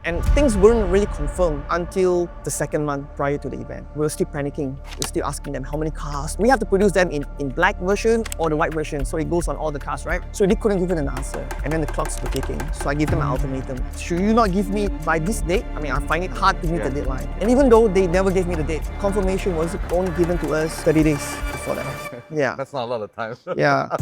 And things weren't really confirmed until the second month prior to the event. We were still panicking. We were still asking them how many cars. We have to produce them in black version or the white version, so it goes on all the cars, right? So they couldn't give it an answer. And then the clocks were ticking. So I gave them an ultimatum. Should you not give me by this date? I mean, I find it hard to meet the deadline. And even though they never gave me the date, confirmation was only given to us 30 days before that. Yeah. That's not a lot of time. Yeah.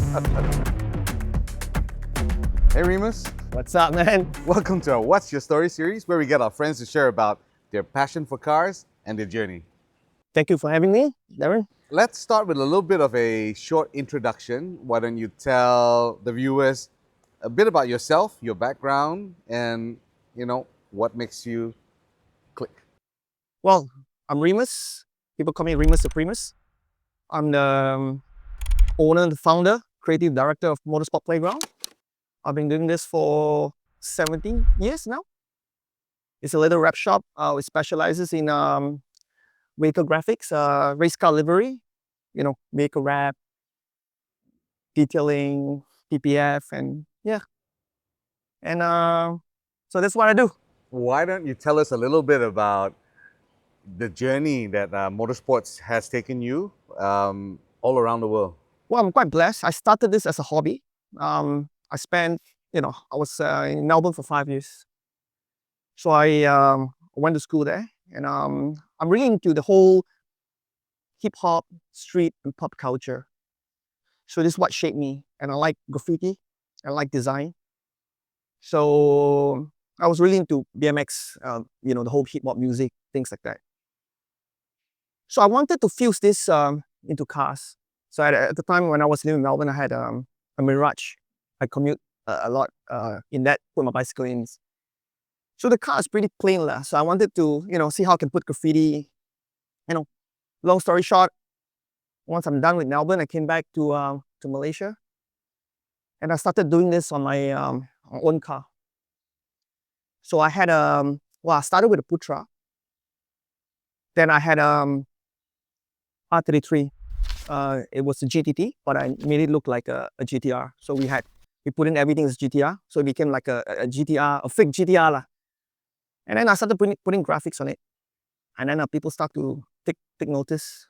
Hey Remus, What's up, man? welcome to our What's Your Story series where we get our friends to share about their passion for cars and their journey. Thank you for having me, Darren. Let's start with a little bit of a short introduction. Why don't you tell the viewers a bit about yourself, your background, and what makes you click. Well, I'm Remus. People call me Remus the Primus. I'm the owner, the founder, creative director of Motorsport Playground. I've been doing this for 17 years now. It's a little wrap shop. It specializes in vehicle graphics, race car livery, vehicle wrap, detailing, PPF, and yeah. And so that's what I do. Why don't you tell us a little bit about the journey that motorsports has taken you all around the world? Well, I'm quite blessed. I started this as a hobby. I spent, I was in Melbourne for 5 years. So I went to school there, and I'm really into the whole hip hop, street, and pop culture. So this is what shaped me. And I like graffiti, I like design. So I was really into BMX, the whole hip hop music, things like that. So I wanted to fuse this into cars. So at the time when I was living in Melbourne, I had a Mirage. I commute a lot in that, put my bicycle in. So the car is pretty plain lah. So I wanted to, see how I can put graffiti. Long story short, once I'm done with Melbourne, I came back to Malaysia, and I started doing this on my own car. So I had I started with a Putra. Then I had R33. It was a GTT, but I made it look like a GTR. So we put in everything as GTR, so it became like a GTR, a fake GTR lah. And then I started putting graphics on it, and then people start to take notice.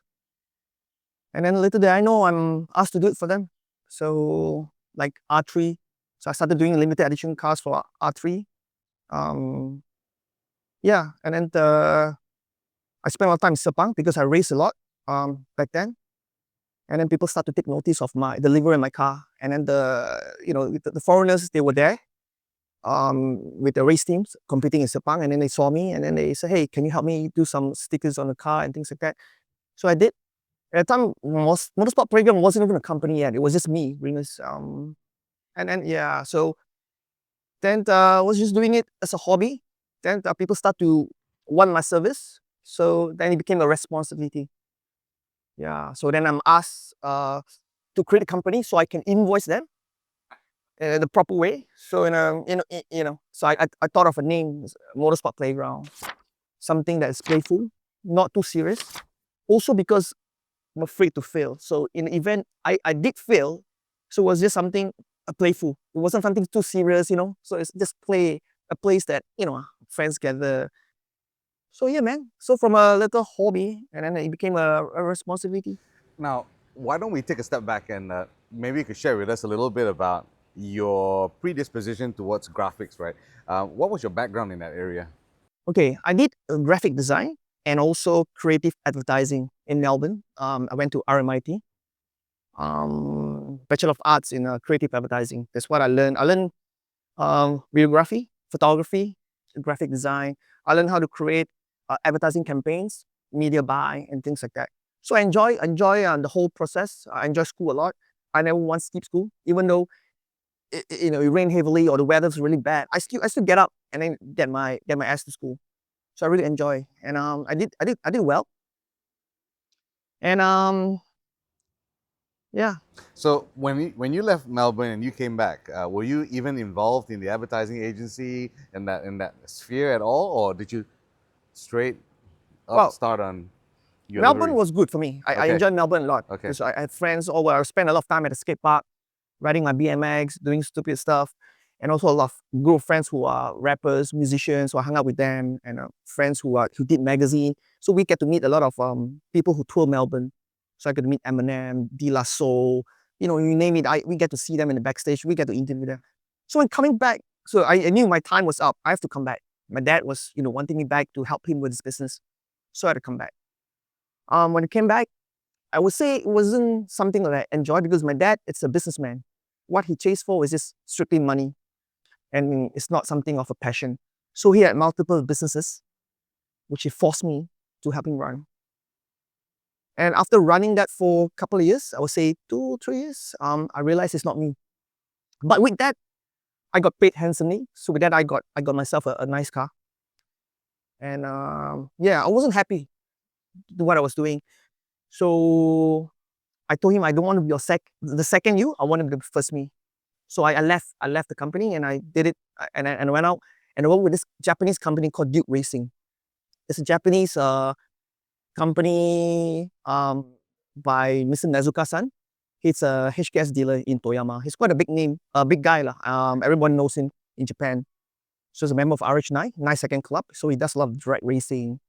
And then later I know I'm asked to do it for them. So like R3, so I started doing limited edition cars for R3. Yeah, and then I spent a lot of time in Sepang because I raced a lot back then. And then people start to take notice of my delivery in my car. And then the foreigners, they were there with the race teams competing in Sepang, and then they saw me, and then they said, hey, can you help me do some stickers on the car and things like that? So I did. At the time, Motorsport Playground wasn't even a company yet. It was just me, Remus. And then, yeah, so then I was just doing it as a hobby. Then people start to want my service. So then it became a responsibility. Yeah, so then I'm asked to create a company so I can invoice them the proper way. So so I thought of a name, Motorsport Playground, something that is playful, not too serious. Also because I'm afraid to fail. So in the event I did fail, so it was just something playful. It wasn't something too serious, So it's just a place that friends gather. So yeah, man. So from a little hobby, and then it became a responsibility. Now, why don't we take a step back and maybe you could share with us a little bit about your predisposition towards graphics, right? What was your background in that area? Okay, I did graphic design and also creative advertising in Melbourne. I went to RMIT, Bachelor of Arts in creative advertising. That's what I learned. I learned videography, photography, graphic design. I learned how to create advertising campaigns, media buy, and things like that. So I enjoy the whole process. I enjoy school a lot. I never once skipped school, even though it rained heavily or the weather's really bad. I still get up and then get my ass to school. So I really enjoy, and I did well. And yeah. So when you left Melbourne and you came back, were you even involved in the advertising agency in that sphere at all, or did you straight up Well, start on your Melbourne livery? was good for me. I Okay. enjoyed Melbourne a lot. Okay. Because I had friends over. I spent a lot of time at the skate park, riding my BMX, doing stupid stuff. and also a lot of group of friends who are rappers, musicians, so I hung out with them, and friends who did magazine. So we get to meet a lot of people who tour Melbourne. So I get to meet Eminem, De La Soul, you name it. We get to see them in the backstage. We get to interview them. So when coming back, so I knew my time was up. I have to come back. My dad was, wanting me back to help him with his business, so I had to come back. When I came back, I would say it wasn't something that I enjoyed because my dad, it's a businessman. What he chased for was just strictly money, and it's not something of a passion. So he had multiple businesses, which he forced me to help him run. And after running that for a couple of years, I would say 2-3 years, I realized it's not me. But with that, I got paid handsomely. So with that, I got myself a nice car. And yeah, I wasn't happy with what I was doing. So I told him I don't want to be the second you. I want to be the first me. So I left the company and I did it, and I went out and I worked with this Japanese company called Duke Racing. It's a Japanese company by Mr. Nezuka-san. He's a HKS dealer in Toyama. He's quite a big name, a big guy. Everyone knows him in Japan. So he's a member of RH9, 9 Second Club. So he does a lot of drag racing.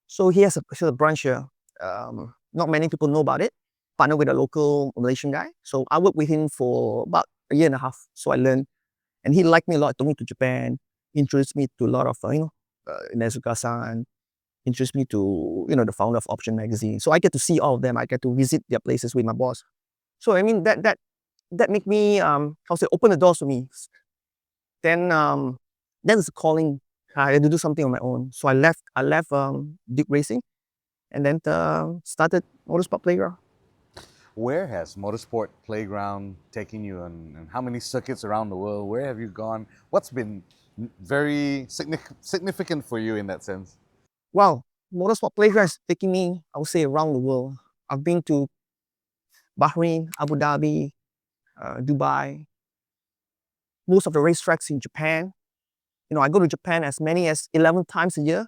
So he has a branch here. Not many people know about it. Partnered with a local Malaysian guy. So I worked with him for about a year and a half. So I learned. And he liked me a lot. Took me to Japan. Introduced me to a lot of, Nezuka-san. Introduced me to, the founder of Option Magazine. So I get to see all of them. I get to visit their places with my boss. So I mean, that made me, open the doors for me. Then that was a calling. I had to do something on my own. So I left Duke Racing and then started Motorsport Playground. Where has Motorsport Playground taken you, and how many circuits around the world? Where have you gone? What's been very significant for you in that sense? Wow, Motorsport Playground is taking me, I would say, around the world. I've been to Bahrain, Abu Dhabi, Dubai, most of the racetracks in Japan. I go to Japan as many as 11 times a year.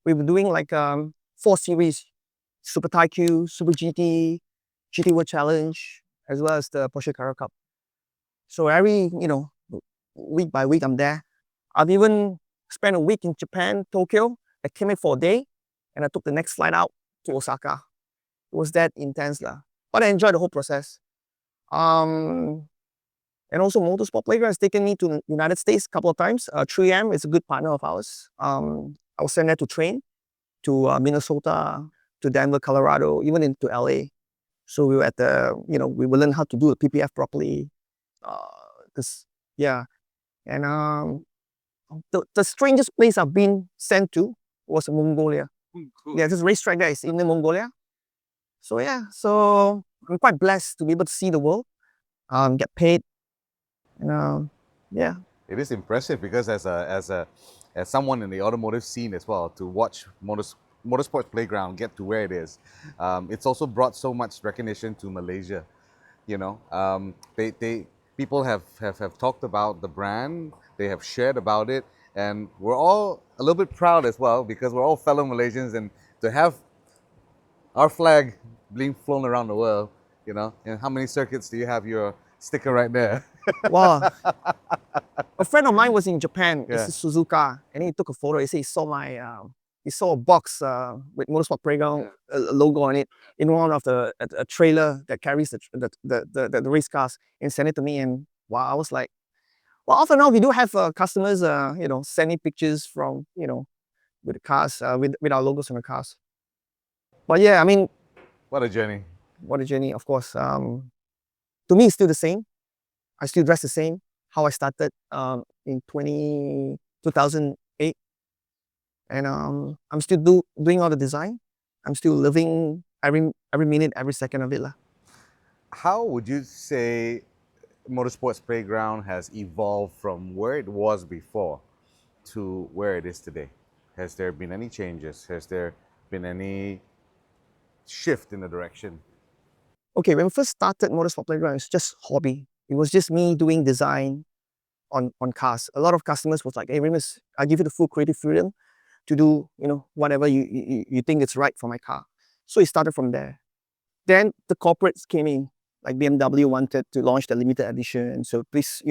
We've been doing like 4 series: Super Taikyu, Super GT, GT World Challenge, as well as the Porsche Carrera Cup. So every, week by week I'm there. I've even spent a week in Japan, Tokyo. I came in for a day and I took the next flight out to Osaka. It was that intense lah. But I enjoyed the whole process. And also Motorsport Playground has taken me to the United States a couple of times. 3M is a good partner of ours. I was sent there to train to Minnesota, to Denver, Colorado, even into LA. So we were at we will learn how to do the PPF properly. Yeah. And the strangest place I've been sent to was Mongolia. Cool. Yeah, this racetrack there is in Mongolia. So yeah, so I'm quite blessed to be able to see the world, get paid, and yeah. It is impressive because as someone in the automotive scene as well, to watch Motorsports Playground get to where it is, it's also brought so much recognition to Malaysia. People have talked about the brand, they have shared about it, and we're all a little bit proud as well because we're all fellow Malaysians, and to have our flag being flown around the world, and how many circuits do you have your sticker right there? Wow. A friend of mine was in Japan. Yeah. It's Suzuka, and he took a photo. He said he saw a box with Motorsport Playground logo on it in one of a trailer that carries the race cars, and sent it to me. And wow, I was like, well, often now we do have customers, sending pictures from, with the cars, with our logos on the cars. But yeah, I mean, What a journey. what a journey, of course. To me, it's still the same. I still dress the same. How I started in 2008. And I'm still doing all the design. I'm still living every minute, every second of it lah. How would you say Motorsports Playground has evolved from where it was before to where it is today? Has there been any changes? Has there been any shift in the direction? Okay, when we first started Motorsport Playground, it's just hobby. It was just me doing design on cars. A lot of customers was like, hey, Remus, I'll give you the full creative freedom to do, whatever you think is right for my car. So it started from there. Then the corporates came in, like BMW wanted to launch the limited edition. So please,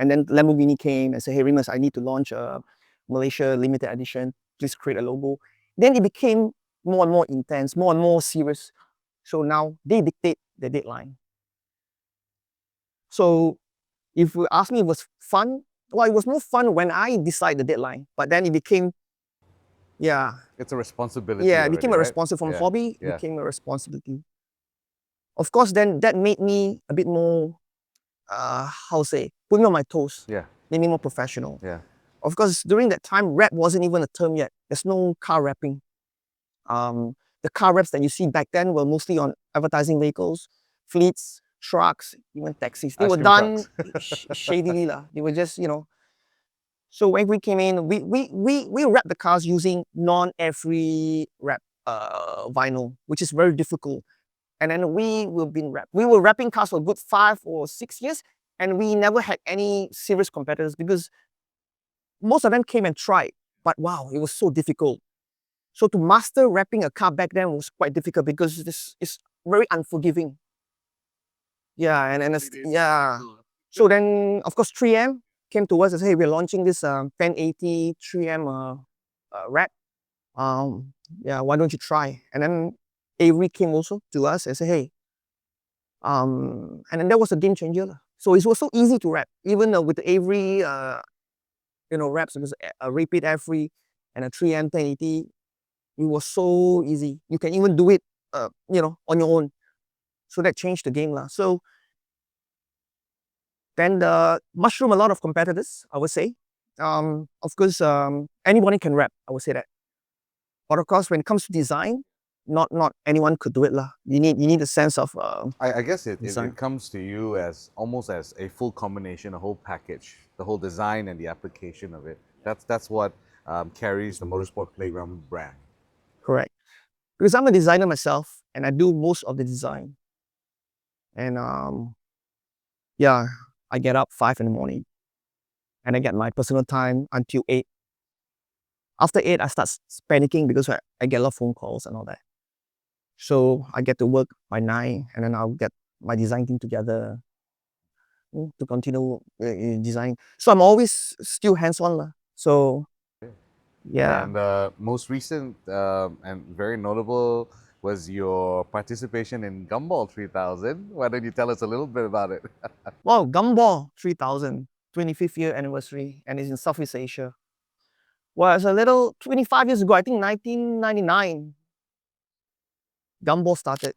And then Lamborghini came and said, hey, Remus, I need to launch a Malaysia limited edition. Please create a logo. Then it became more and more intense, more and more serious. So now they dictate the deadline. So if you ask me, it was fun. Well, it was more fun when I decide the deadline, but then it became, yeah. It's a responsibility. Yeah, it already, became a right? responsibility from Yeah. hobby, Yeah. became a responsibility. Of course, then that made me a bit more, how to say, put me on my toes, Yeah. made me more professional. Yeah. Of course, during that time, rap wasn't even a term yet. There's no car rapping. The car raps that you see back then were mostly on advertising vehicles, fleets, trucks, even taxis. They Ice were cream done trucks. shadily. They were just, So when we came in, we wrapped the cars using non-air-free wrap vinyl, which is very difficult. And then we were wrapping cars for a good 5 or 6 years, and we never had any serious competitors because most of them came and tried, but wow, it was so difficult. So to master wrapping a car back then was quite difficult because this is very unforgiving. Yeah, yeah. So then, of course, 3M came to us and said, hey, we're launching this 1080 3M wrap. Yeah, why don't you try? And then Avery came also to us and said, hey, and then that was a game changer. So it was so easy to wrap, even with the Avery, wraps, because a repeat air free and a 3M 1080, it was so easy. You can even do it, on your own. So that changed the game. So then the mushroom a lot of competitors, I would say. Of course, anybody can rap, I would say that. But of course, when it comes to design, not anyone could do it. You need a sense of I guess design. it comes to you as almost as a full combination, a whole package, the whole design and the application of it. That's what carries the Motorsport Playground brand. Correct. Because I'm a designer myself and I do most of the design. And yeah, I get up 5 in the morning and I get my personal time until 8. After 8, I start panicking because I get a lot of phone calls and all that. So I get to work by 9 and then I'll get my design team together to continue designing. So I'm always still hands-on. So yeah. And most recent and very notable was your participation in Gumball 3000. Why don't you tell us a little bit about it? Wow, Gumball 3000, 25th year anniversary, and it's in Southeast Asia. Well, it's a little 25 years ago, I think 1999, Gumball started.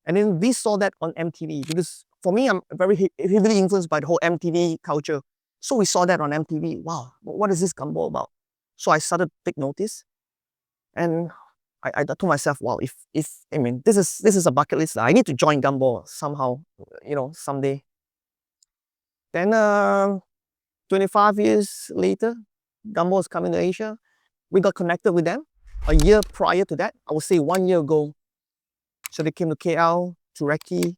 And then we saw that on MTV because for me, I'm very heavily influenced by the whole MTV culture. So we saw that on MTV. Wow, what is this Gumball about? So I started to take notice, and I told myself, wow, if I mean this is a bucket list. I need to join Gumball somehow, someday. Then 25 years later, Gumball is coming to Asia. We got connected with them a year prior to that. I would say 1 year ago. So they came to KL, to Recce,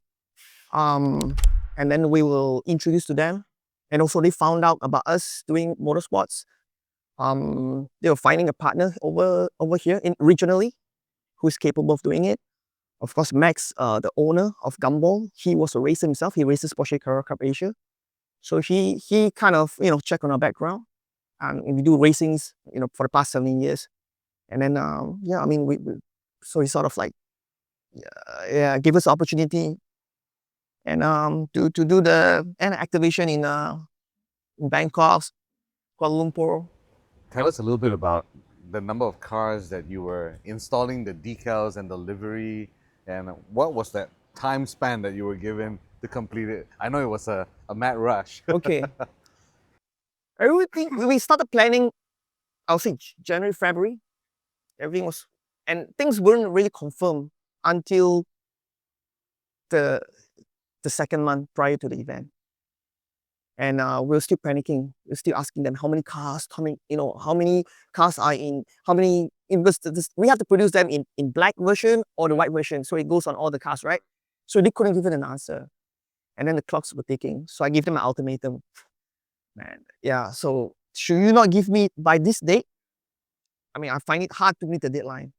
and then we will introduce to them. And also they found out about us doing motorsports. They were finding a partner over here regionally who is capable of doing it. Of course, Max, the owner of Gumball, he was a racer himself. He races Porsche Carrera Cup Asia. So he kind of, checked on our background. And we do racings, for the past 17 years. And then, yeah, I mean, so he sort of like, yeah, gave us the opportunity and to do the activation in Bangkok, Kuala Lumpur. Tell us a little bit about the number of cars that you were installing, the decals and the livery, and what was that time span that you were given to complete it? I know it was a mad rush. Okay. Everything, we started planning, I'll say January, February. Everything was, and things weren't really confirmed until the second month prior to the event. And we were still panicking. We were still asking them how many cars, how many cars are in, how many, because we have to produce them in black version or the white version. So it goes on all the cars, right? So they couldn't give it an answer. And then the clocks were ticking. So I gave them an ultimatum. Man, yeah, so should you not give me by this date? I mean, I find it hard to meet the deadline.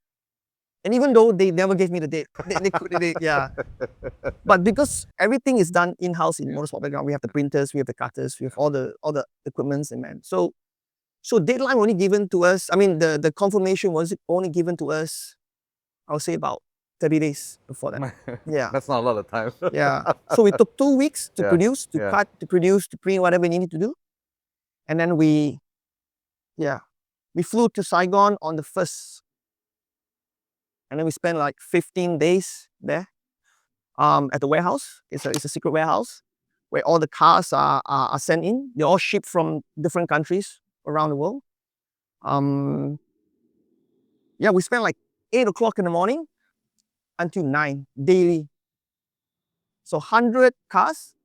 And even though they never gave me the date, yeah. But because everything is done in-house in Motorsport background, we have the printers, we have the cutters, we have all the equipments and man. So deadline only given to us. I mean, the confirmation was only given to us, I would say about 30 days before that. Yeah. That's not a lot of time. Yeah. So we took 2 weeks to Yeah, produce, to yeah. cut, to produce, to print, whatever we needed to do. And then we flew to Saigon on the 1st. And then we spent like 15 days there at the warehouse. It's a secret warehouse where all the cars are sent in. They're all shipped from different countries around the world. Yeah, we spent like 8 o'clock in the morning until 9 daily. So 100 cars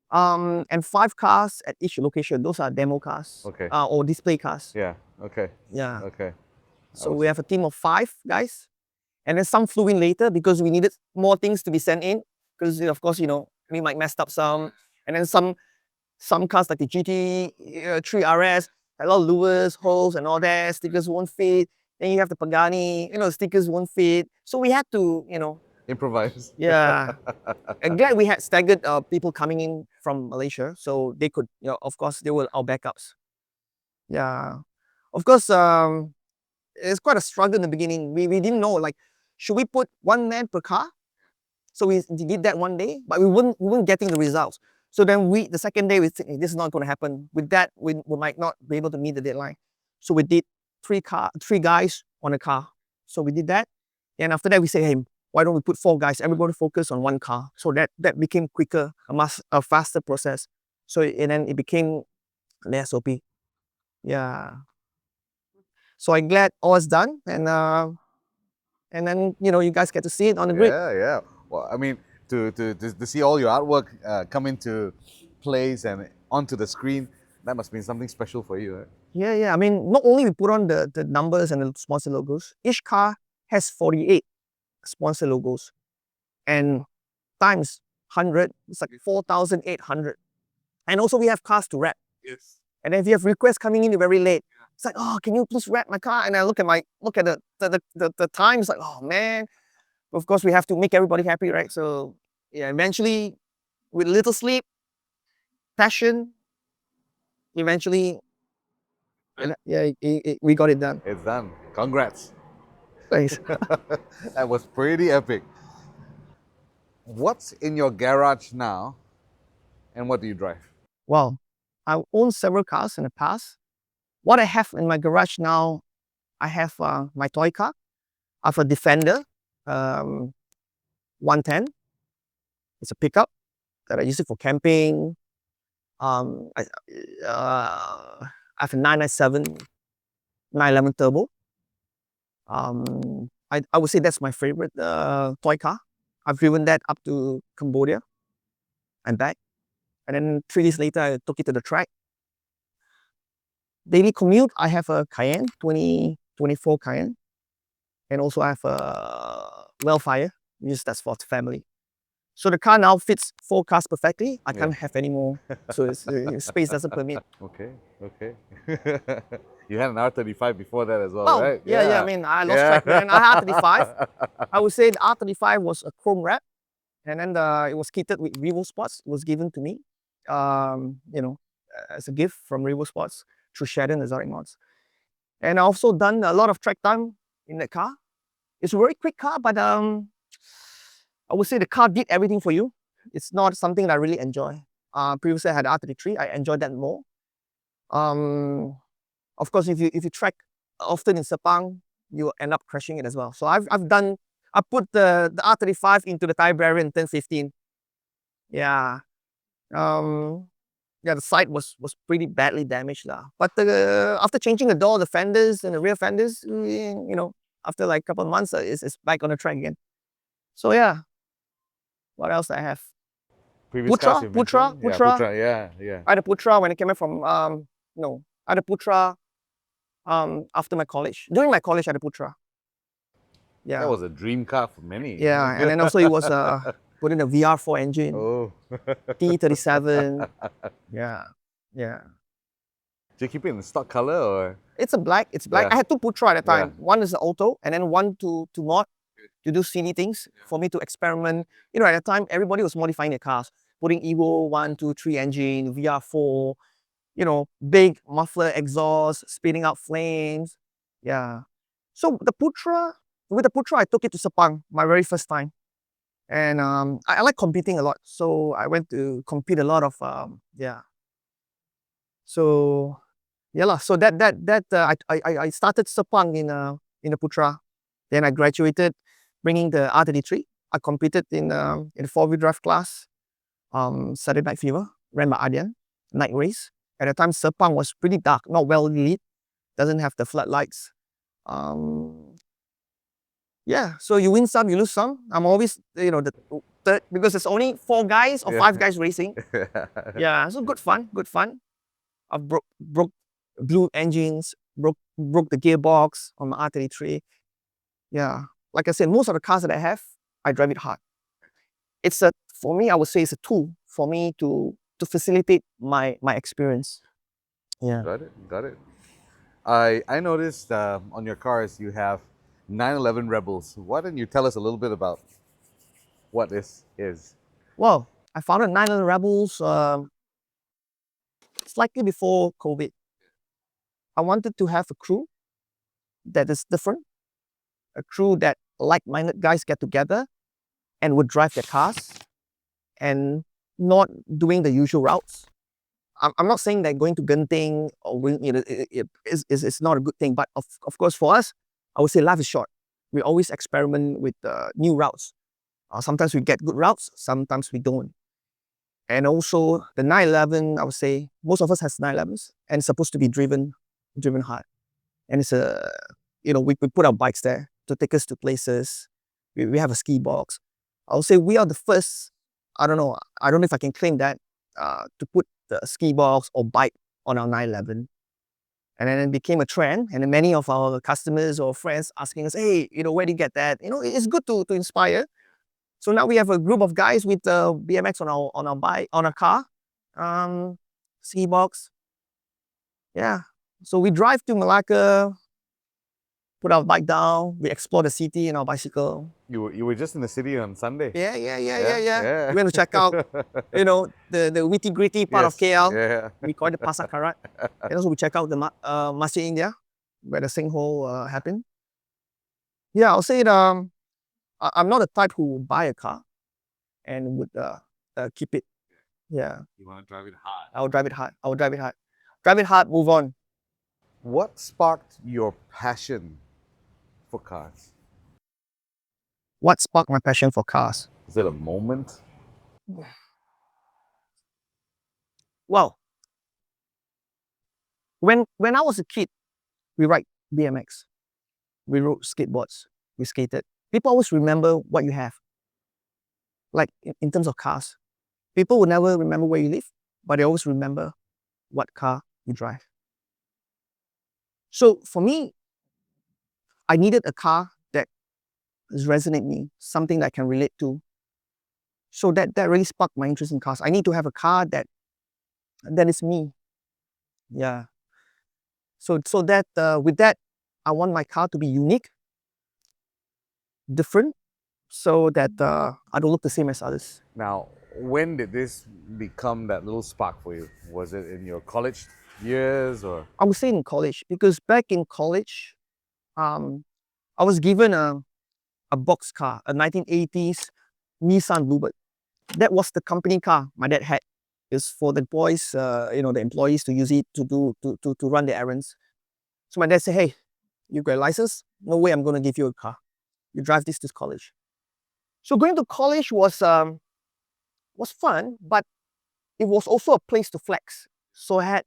and 5 cars at each location. Those are demo cars. Okay. Or display cars. Yeah, okay. Yeah. Okay. So we have a team of 5 guys. And then some flew in later because we needed more things to be sent in. Because of course, we might messed up some. And then some cars like the GT3 RS, a lot of lures, holes and all that, stickers won't fit. Then you have the Pagani, stickers won't fit. So we had to, improvise. yeah. And glad we had staggered people coming in from Malaysia. So they could, of course, they were our backups. Yeah. Of course, it's quite a struggle in the beginning. We didn't know, like, should we put 1 man per car? So we did that one day, but we weren't getting the results. So then the second day, we think, hey, this is not going to happen. With that, we might not be able to meet the deadline. So we did 3 guys on a car. So we did that. And after that, we say, hey, why don't we put 4 guys? Everybody focus on 1 car. So that became quicker, a faster process. So and then it became the SOP. Yeah. So I'm glad all is done. And then, you guys get to see it on the grid. Yeah. Well, I mean, to see all your artwork come into place and onto the screen, that must mean something special for you, right? Yeah. I mean, not only we put on the numbers and the sponsor logos, each car has 48 sponsor logos. And times 100, it's like 4,800. And also we have cars to wrap. Yes. And then if you have requests coming in very late, it's like, oh, can you please wrap my car? And I look at the time, it's like, oh man. Of course, we have to make everybody happy, right? So yeah, eventually, with little sleep, passion, eventually, we got it done. It's done. Congrats. Thanks. That was pretty epic. What's in your garage now, and what do you drive? Wow, I owned several cars in the past. What I have in my garage now, I have my toy car. I have a Defender 110. It's a pickup that I use it for camping. I have a 997 911 Turbo. I would say that's my favorite toy car. I've driven that up to Cambodia and back. And then 3 days later, I took it to the track. Daily commute, I have a Cayenne, 2024 Cayenne. And also I have a Wellfire, that's for family. So the car now fits 4 cars perfectly. I can't have any more. So space doesn't permit. Okay. You had an R35 before that as well, Oh, right? yeah. I mean, I lost track, man. I had R35. I would say the R35 was a chrome wrap. And then it was kitted with Remus spots. It was given to me, as a gift from Remus Sports through Shadon and Zurich Mods. And I also done a lot of track time in that car. It's a very quick car, but I would say the car did everything for you. It's not something that I really enjoy. Previously I had R33, I enjoyed that more. Of course, if you track often in Sepang, you end up crashing it as well. So I put the R35 into the tire barrier in 1015. Yeah. The side was pretty badly damaged lah. But after changing the door, the fenders and the rear fenders, after like a couple of months, it's back on the track again. So yeah. What else I have? Previous cars you mentioned? Putra. Yeah. I had a Putra when I came back from I had a Putra after my college. During my college, I had a Putra. Yeah. That was a dream car for many. Yeah, and then also it was put in a VR4 engine. Oh. T37. Yeah. Did you keep it in stock color or? It's a black. It's black. Yeah. I had two Putra at the time. Yeah. One is the auto, and then one to mod, to do silly things for me to experiment. You know, at the time, everybody was modifying their cars, putting Evo 1, 2, 3 engine, VR4, you know, big muffler exhaust, spitting out flames. Yeah. So with the Putra, I took it to Sepang, my very first time. And I like competing a lot. So I went to compete a lot of, yeah. So, yeah lah. So I started Sepang in the Putra. Then I graduated, bringing the R33. I competed in the 4-wheel drive class, Saturday Night Fever, ran by Adian, night race. At the time, Sepang was pretty dark, not well lit, doesn't have the floodlights. Yeah, so you win some, you lose some. I'm always, you know, the third, because there's only 4 guys or 5 guys racing. Yeah, so good fun, good fun. I broke blew engines, broke the gearbox on my R33. Yeah, like I said, most of the cars that I have, I drive it hard. It's for me, I would say it's a tool for me to facilitate my experience. Yeah. Got it. I noticed on your cars you have 911 Rebels. Why don't you tell us a little bit about what this is? Well, I founded 911 Rebels slightly before COVID. I wanted to have a crew that is different, a crew that like-minded guys get together and would drive their cars and not doing the usual routes. I'm not saying that going to Genting or you know, it's not a good thing, but of course for us, I would say life is short. We always experiment with new routes. Sometimes we get good routes, sometimes we don't. And also the 911, I would say most of us has 911s and it's supposed to be driven hard. And it's you know, we put our bikes there to take us to places. We have a ski box. I would say we are the first, I don't know if I can claim that, to put the ski box or bike on our 911. And then it became a trend, and then many of our customers or friends asking us, hey, you know, where do you get that? You know, it's good to inspire. So now we have a group of guys with BMX on our bike, on a car, ski box. Yeah. So we drive to Malacca, put our bike down, we explore the city in our bicycle. You were just in the city on Sunday. Yeah. We went to check out, you know, the nitty gritty part of KL. Yeah. We call it Pasar Karat. And also we check out the Masjid India, where the sinkhole happened. Yeah, I'll say that I'm not the type who will buy a car and would keep it. Yeah. You want to drive it hard. I will drive it hard. Drive it hard, move on. What sparked your passion for cars? What sparked my passion for cars? Is it a moment? Well, when I was a kid, we ride BMX, we rode skateboards, we skated. People always remember what you have. Like in terms of cars, people will never remember where you live, but they always remember what car you drive. So for me, I needed a car that resonates me, something that I can relate to. So that really sparked my interest in cars. I need to have a car that is me. Yeah. So that with that, I want my car to be unique, different, so that I don't look the same as others. Now, when did this become that little spark for you? Was it in your college years or? I would say in college, because back in college, I was given a box car, a 1980s Nissan Bluebird. That was the company car my dad had. It's for the boys, you know, the employees to use it to run their errands. So my dad said, hey, you got a license? No way I'm going to give you a car. You drive this to college. So going to college was fun, but it was also a place to flex. So I had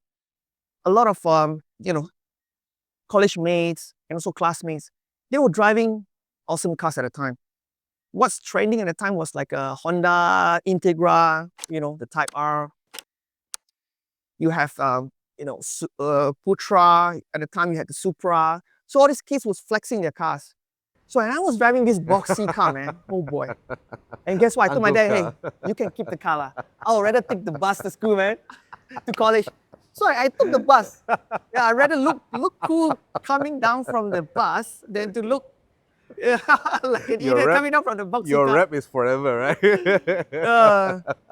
a lot of, you know, college mates and also classmates. They were driving awesome cars at the time. What's trending at the time was like a Honda Integra, you know, the Type R. You have, you know, Putra. At the time, you had the Supra. So all these kids was flexing their cars. So when I was driving this boxy car, man, oh boy. And guess what? I told my dad, hey, you can keep the car. I would rather take the bus to school, man, to college. So I took the bus. Yeah, I rather look cool coming down from the bus than to look like an Your idiot rep, coming down from the boxy your car. rep is forever, right?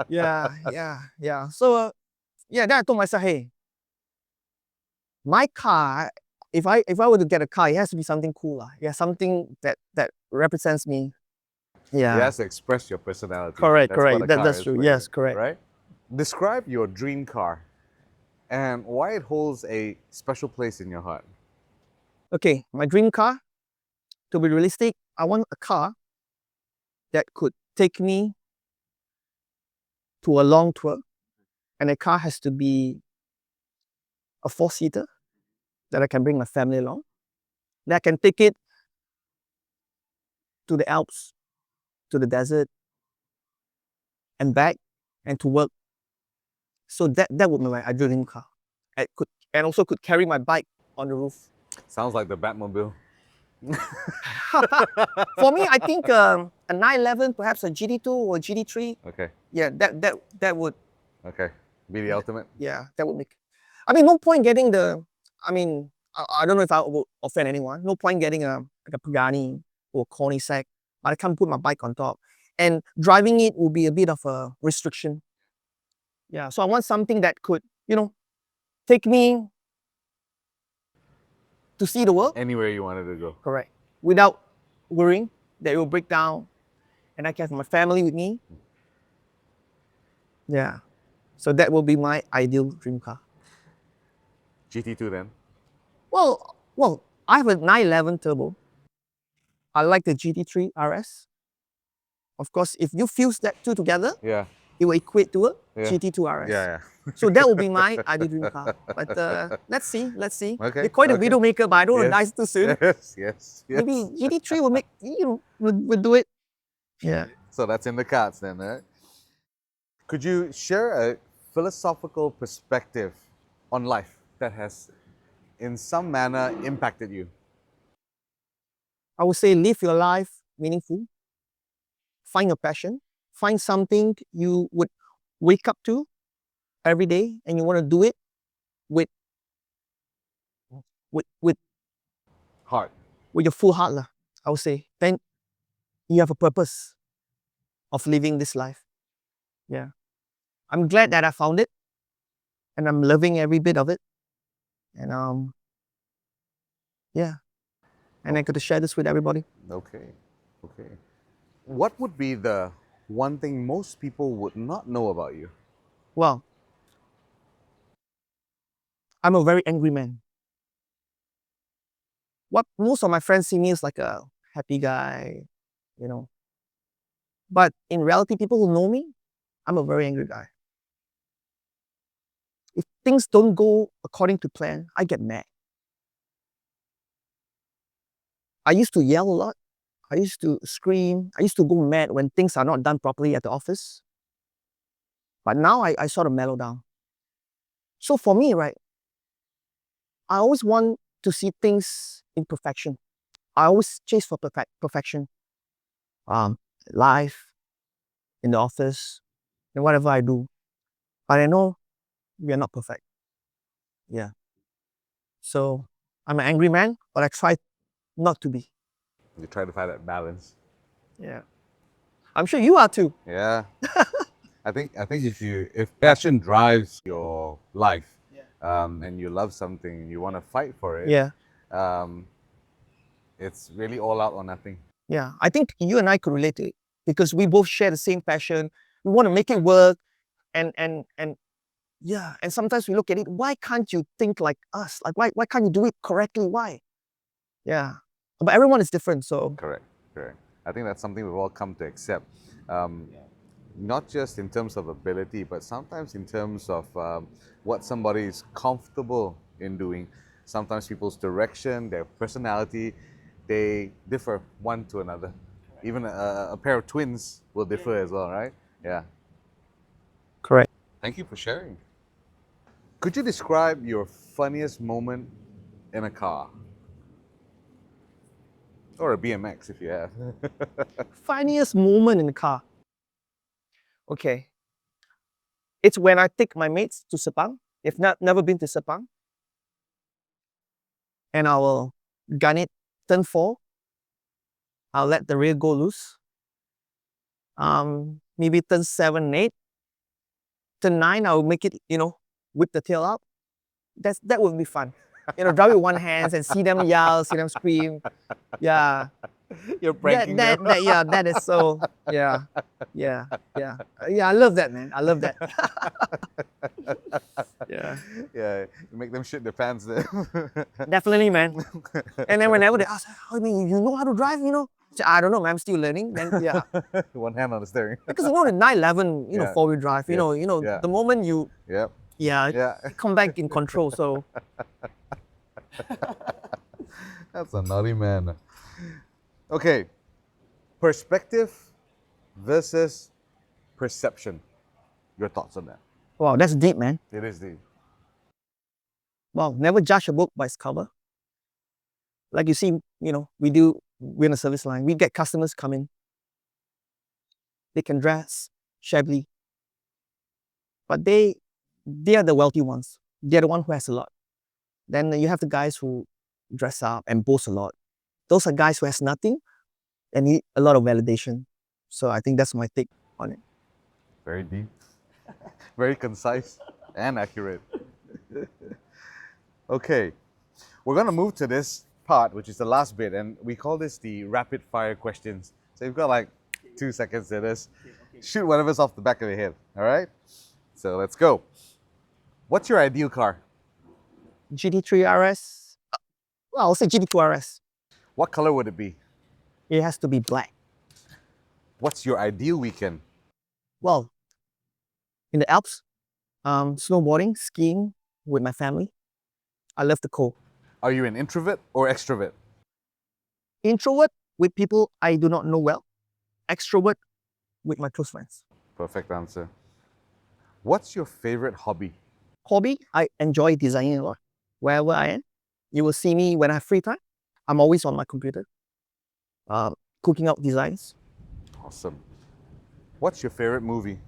Yeah. So yeah, then I told myself, hey, my car, if I were to get a car, it has to be something cool. Yeah, something that represents me. It Yeah. has to express your personality. Correct. That's what a car That's is true. for you, Yes, correct. right? Describe your dream car and why it holds a special place in your heart. Okay, my dream car, to be realistic, I want a car that could take me to a long tour. And the car has to be a 4-seater that I can bring my family along. That I can take it to the Alps, to the desert, and back, and to work. So that would be my dream car. And also could carry my bike on the roof. Sounds like the Batmobile. For me, I think a 911, perhaps a GT2 or GT3. Okay, Yeah, that would okay. Be the ultimate. that would make. I mean, no point getting the. I mean, I don't know if I will offend anyone. No point getting like a Pagani or a Koenigsegg, but I can't put my bike on top, and driving it will be a bit of a restriction. Yeah, so I want something that could, take me to see the world. Anywhere you wanted to go. Correct. Without worrying that it will break down, and I can have my family with me. Yeah. So that will be my ideal dream car. GT2 then. Well, I have a 911 turbo. I like the GT3 RS. Of course, if you fuse that two together, Yeah, it will equate to a yeah. GT2 RS. Yeah, So that will be my ideal dream car. But let's see. Okay, They call it a okay. video maker, but I don't want to Yes. die too soon. Yes. Maybe GT3 will make, will do it. Yeah. So that's in the cards then, right? Could you share a philosophical perspective on life that has, in some manner, impacted you? I would say live your life meaningful. Find a passion. Find something you would wake up to every day and you want to do it with with with Heart. with your full heart lah, I would say. Then you have a purpose of living this life. Yeah. I'm glad that I found it and I'm loving every bit of it. And yeah. And I got to share this with everybody. Okay. Okay. What would be the one thing most people would not know about you? Well, I'm a very angry man. What most of my friends see me as like a happy guy, you know. But in reality, people who know me, I'm a very angry guy. If things don't go according to plan, I get mad. I used to yell a lot. I used to scream. I used to go mad when things are not done properly at the office. But now I sort of mellow down. So for me, right, I always want to see things in perfection. I always chase for perfection. Life, in the office, and whatever I do. But I know we are not perfect. Yeah. So I'm an angry man, but I try not to be. You try to find that balance. Yeah. I'm sure you are too. Yeah. I think if passion drives your life, and you love something and you want to fight for it, Yeah. um, it's really all out or nothing. Yeah. I think you and I could relate to it because we both share the same passion. We want to make it work. And yeah. And sometimes we look at it, why can't you think like us? Like why can't you do it correctly? Why? Yeah. But everyone is different. So Correct. I think that's something we've all come to accept. Not just in terms of ability, but sometimes in terms of what somebody is comfortable in doing. Sometimes people's direction, their personality, they differ one to another. Even a pair of twins will differ as well, right? Yeah. correct. Thank you for sharing. Could you describe your funniest moment in a car? Or a BMX if you have. Funniest moment in the car. Okay. It's when I take my mates to Sepang. If not, never been to Sepang, and I will gun it, turn 4. I'll let the rear go loose. Maybe turn 7, 8. Turn 9, I'll make it, whip the tail up. That would be fun. Drive with one hand and see them yell, see them scream. Yeah. You're pranking them. That is so, yeah. Yeah, I love that, man. I love that. Yeah. Yeah, you make them shit their pants there. Definitely, man. And then whenever they ask, oh, I mean, you know how to drive, Say, I don't know, man, I'm still learning. Then, yeah. One hand on the steering. Because, the 911, Yeah. 4-wheel drive, Yeah. the moment you, Yep. yeah, Yeah. you come back in control, so. That's a naughty man. Okay. Perspective versus perception. Your thoughts on that? Wow, that's deep, man. It is deep. Wow, never judge a book by its cover. Like you see, we're in a service line. We get customers come in. They can dress shabbily. But they are the wealthy ones. They're the one who has a lot. Then you have the guys who dress up and boast a lot. Those are guys who has nothing and need a lot of validation. So I think that's my take on it. Very deep. Very concise and accurate. Okay. We're going to move to this part, which is the last bit, and we call this the rapid fire questions. So you've got like 2 seconds to this. Shoot whatever's off the back of your head. All right? So let's go. What's your ideal car? GT3 RS. Well, I'll say GT2 RS. What color would it be? It has to be black. What's your ideal weekend? Well, in the Alps, snowboarding, skiing with my family. I love the cold. Are you an introvert or extrovert? Introvert with people I do not know well. Extrovert with my close friends. Perfect answer. What's your favorite hobby? Hobby, I enjoy designing a lot. Wherever I am, you will see me when I have free time. I'm always on my computer, cooking out designs. Awesome. What's your favorite movie?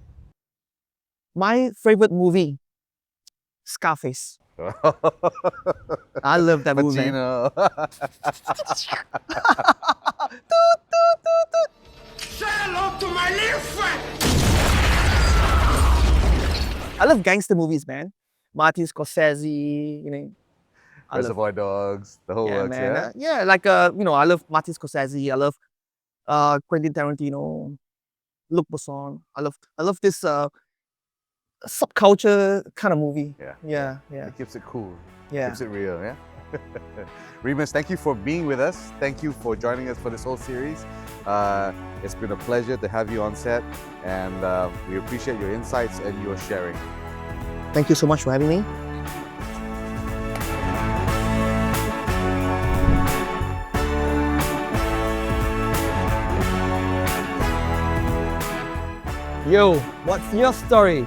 My favorite movie, Scarface. I love that movie. Pacino. Say hello to my little friend. I love gangster movies, man. Martin Scorsese, I love, Reservoir Dogs, the whole works, man. yeah? I love Martin Scorsese. I love Quentin Tarantino, Luc Besson. I love this subculture kind of movie. Yeah. Yeah. It keeps it cool. Yeah. Keeps it real, yeah? Remus, thank you for being with us. Thank you for joining us for this whole series. It's been a pleasure to have you on set, and we appreciate your insights and your sharing. Thank you so much for having me. Yo, what's your story?